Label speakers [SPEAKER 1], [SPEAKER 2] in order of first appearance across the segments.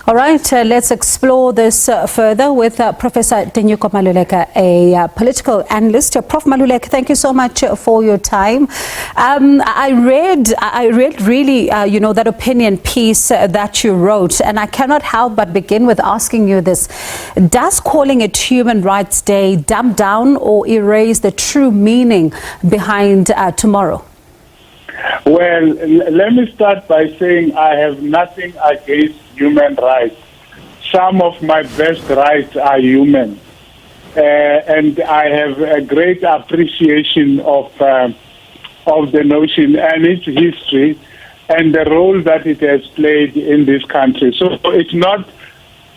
[SPEAKER 1] All right, let's explore this further with Professor Tinyiko Maluleke, a political analyst. Prof Maluleke, thank you so much for your time. I read really, that opinion piece that you wrote, and I cannot help but begin with asking you this. Does calling it Human Rights Day dumb down or erase the true meaning behind tomorrow?
[SPEAKER 2] Well, let me start by saying I have nothing against human rights. Some of my best rights are human. And I have a great appreciation of the notion and its history and the role that it has played in this country. So it's not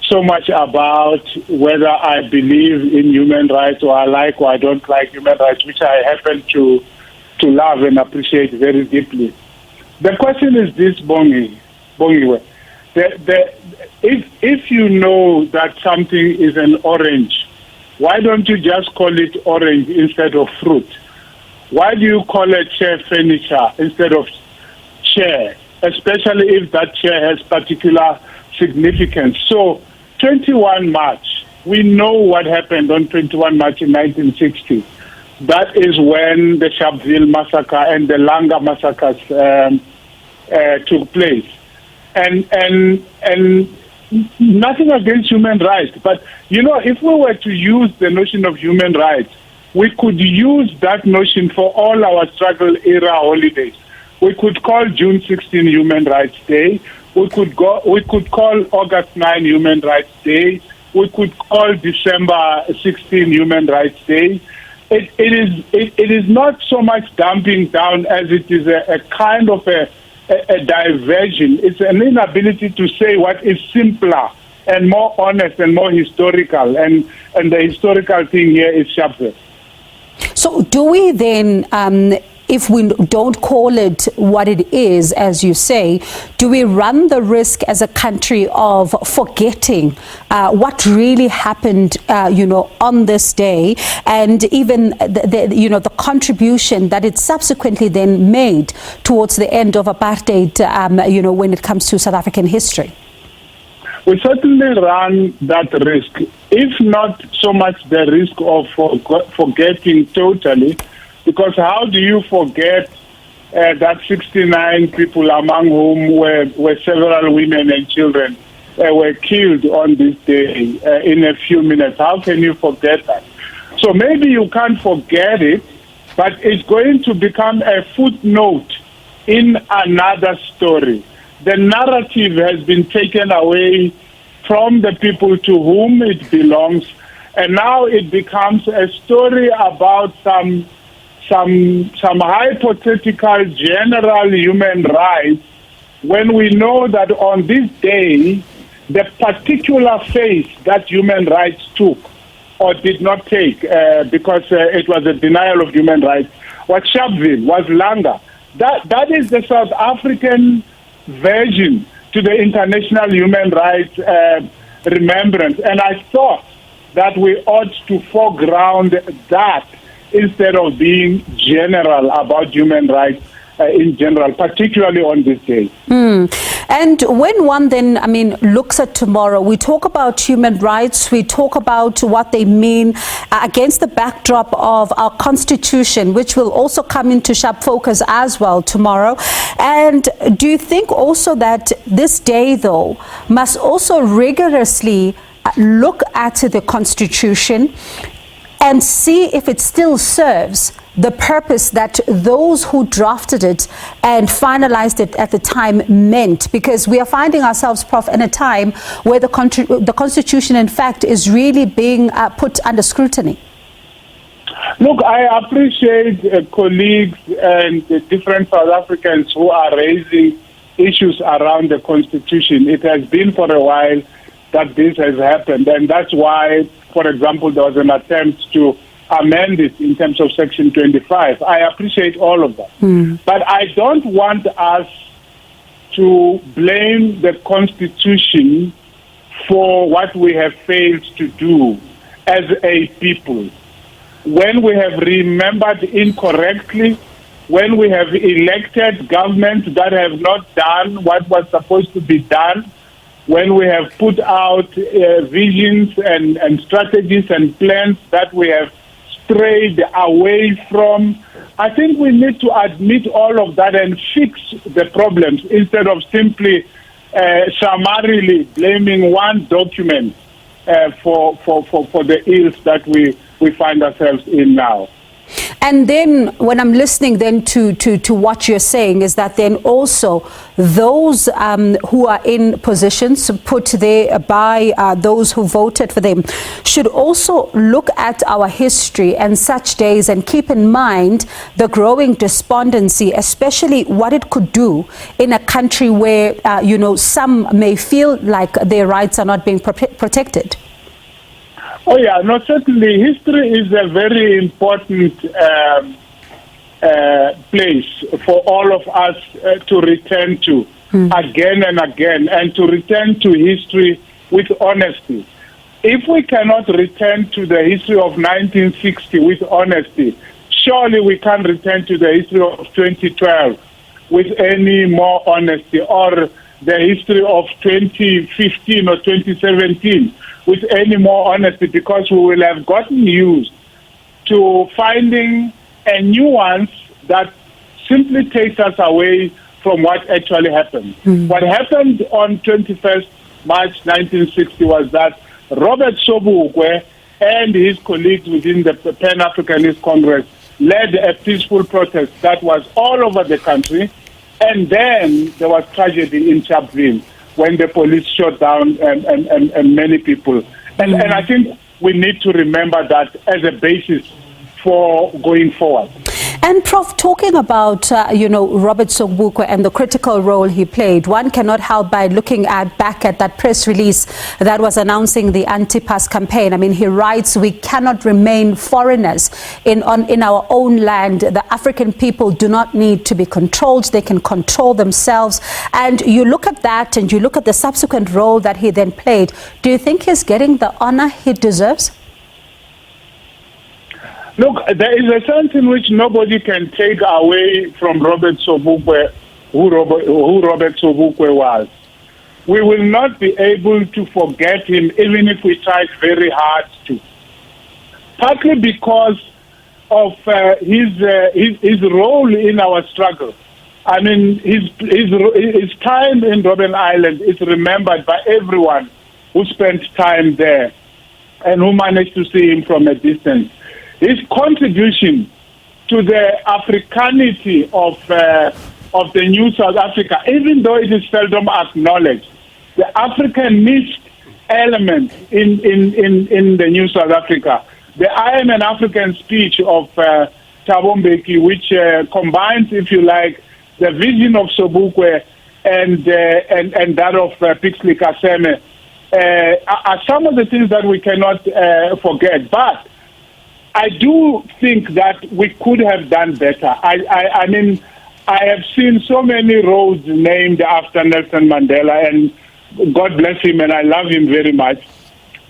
[SPEAKER 2] so much about whether I believe in human rights or I like or I don't like human rights, which I happen to love and appreciate very deeply. The question is this, Bongiwe. If you know that something is an orange, why don't you just call it orange instead of fruit? Why do you call it chair furniture instead of chair, especially if that chair has particular significance? So 21 March, we know what happened on 21 March in 1960. That is when the Sharpeville Massacre and the Langa massacres took place. And nothing against human rights. But, if we were to use the notion of human rights, we could use that notion for all our struggle era holidays. We could call June 16 Human Rights Day. We could call August 9 Human Rights Day. We could call December 16 Human Rights Day. It is not so much dumping down as it is a kind of a diversion. It's an inability to say what is simpler and more honest and more historical. And the historical thing here is Sharpville.
[SPEAKER 1] So do we then, if we don't call it what it is, as you say, do we run the risk as a country of forgetting what really happened, on this day, and even the contribution that it subsequently then made towards the end of apartheid, when it comes to South African history?
[SPEAKER 2] We certainly run that risk, if not so much the risk of forgetting totally. Because how do you forget that 69 people, among whom were several women and children, were killed on this day in a few minutes? How can you forget that? So maybe you can't forget it, but it's going to become a footnote in another story. The narrative has been taken away from the people to whom it belongs, and now it becomes a story about some hypothetical general human rights, when we know that on this day, the particular face that human rights took or did not take, because it was a denial of human rights, was Sharpville, was Langa. That is the South African version to the international human rights remembrance. And I thought that we ought to foreground that instead of being general about human rights in general, particularly on this day.
[SPEAKER 1] And when one then, looks at tomorrow, we talk about human rights, we talk about what they mean against the backdrop of our Constitution, which will also come into sharp focus as well tomorrow. And do you think also that this day, though, must also rigorously look at the Constitution and see if it still serves the purpose that those who drafted it and finalized it at the time meant? Because we are finding ourselves, Prof, in a time where the Constitution, in fact, is really being put under scrutiny.
[SPEAKER 2] Look, I appreciate colleagues and different South Africans who are raising issues around the Constitution. It has been for a while that this has happened, and that's why, for example, there was an attempt to amend it in terms of Section 25. I appreciate all of that. But I don't want us to blame the Constitution for what we have failed to do as a people. When we have remembered incorrectly, when we have elected governments that have not done what was supposed to be done, when we have put out visions and strategies and plans that we have strayed away from. I think we need to admit all of that and fix the problems instead of simply summarily blaming one document for the ills that we find ourselves in now.
[SPEAKER 1] And then when I'm listening then to what you're saying is that then also those who are in positions put there by those who voted for them should also look at our history and such days and keep in mind the growing despondency, especially what it could do in a country where, some may feel like their rights are not being protected.
[SPEAKER 2] Oh yeah, no, certainly history is a very important place for all of us to return to again and again, and to return to history with honesty. If we cannot return to the history of 1960 with honesty, surely we can't return to the history of 2012 with any more honesty, or the history of 2015 or 2017 with any more honesty, because we will have gotten used to finding a nuance that simply takes us away from what actually happened. What happened on 21st March 1960 was that Robert Sobukwe and his colleagues within the Pan-Africanist Congress led a peaceful protest that was all over the country, and then there was tragedy in Sharpville when the police shot down and many people. And I think we need to remember that as a basis for going forward.
[SPEAKER 1] And Prof, talking about, Robert Sobukwe and the critical role he played, one cannot help by looking back at that press release that was announcing the anti-pass campaign. I mean, he writes, we cannot remain foreigners in our own land. The African people do not need to be controlled. They can control themselves. And you look at that and you look at the subsequent role that he then played. Do you think he's getting the honor he deserves?
[SPEAKER 2] Look, there is a sense in which nobody can take away from Robert Sobukwe who Robert Sobukwe was. We will not be able to forget him even if we try very hard to. Partly because of his role in our struggle. I mean, his time in Robben Island is remembered by everyone who spent time there and who managed to see him from a distance. His contribution to the Africanity of the new South Africa, even though it is seldom acknowledged, the Africanist element in the new South Africa, the I Am an African speech of Thabo Mbeki, which combines, if you like, the vision of Sobukwe and that of Pixley Kaseme, are some of the things that we cannot forget. But I do think that we could have done better. I mean, I have seen so many roads named after Nelson Mandela, and God bless him, and I love him very much.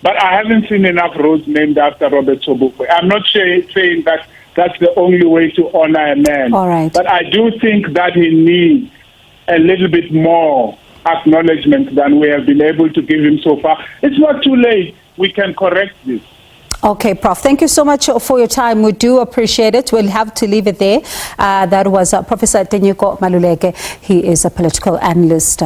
[SPEAKER 2] But I haven't seen enough roads named after Robert Sobukwe. I'm not saying that that's the only way to honor a man.
[SPEAKER 1] All right.
[SPEAKER 2] But I do think that he needs a little bit more acknowledgement than we have been able to give him so far. It's not too late. We can correct this.
[SPEAKER 1] Okay, Prof. Thank you so much for your time. We do appreciate it. We'll have to leave it there. That was Professor Tinyiko Maluleke. He is a political analyst.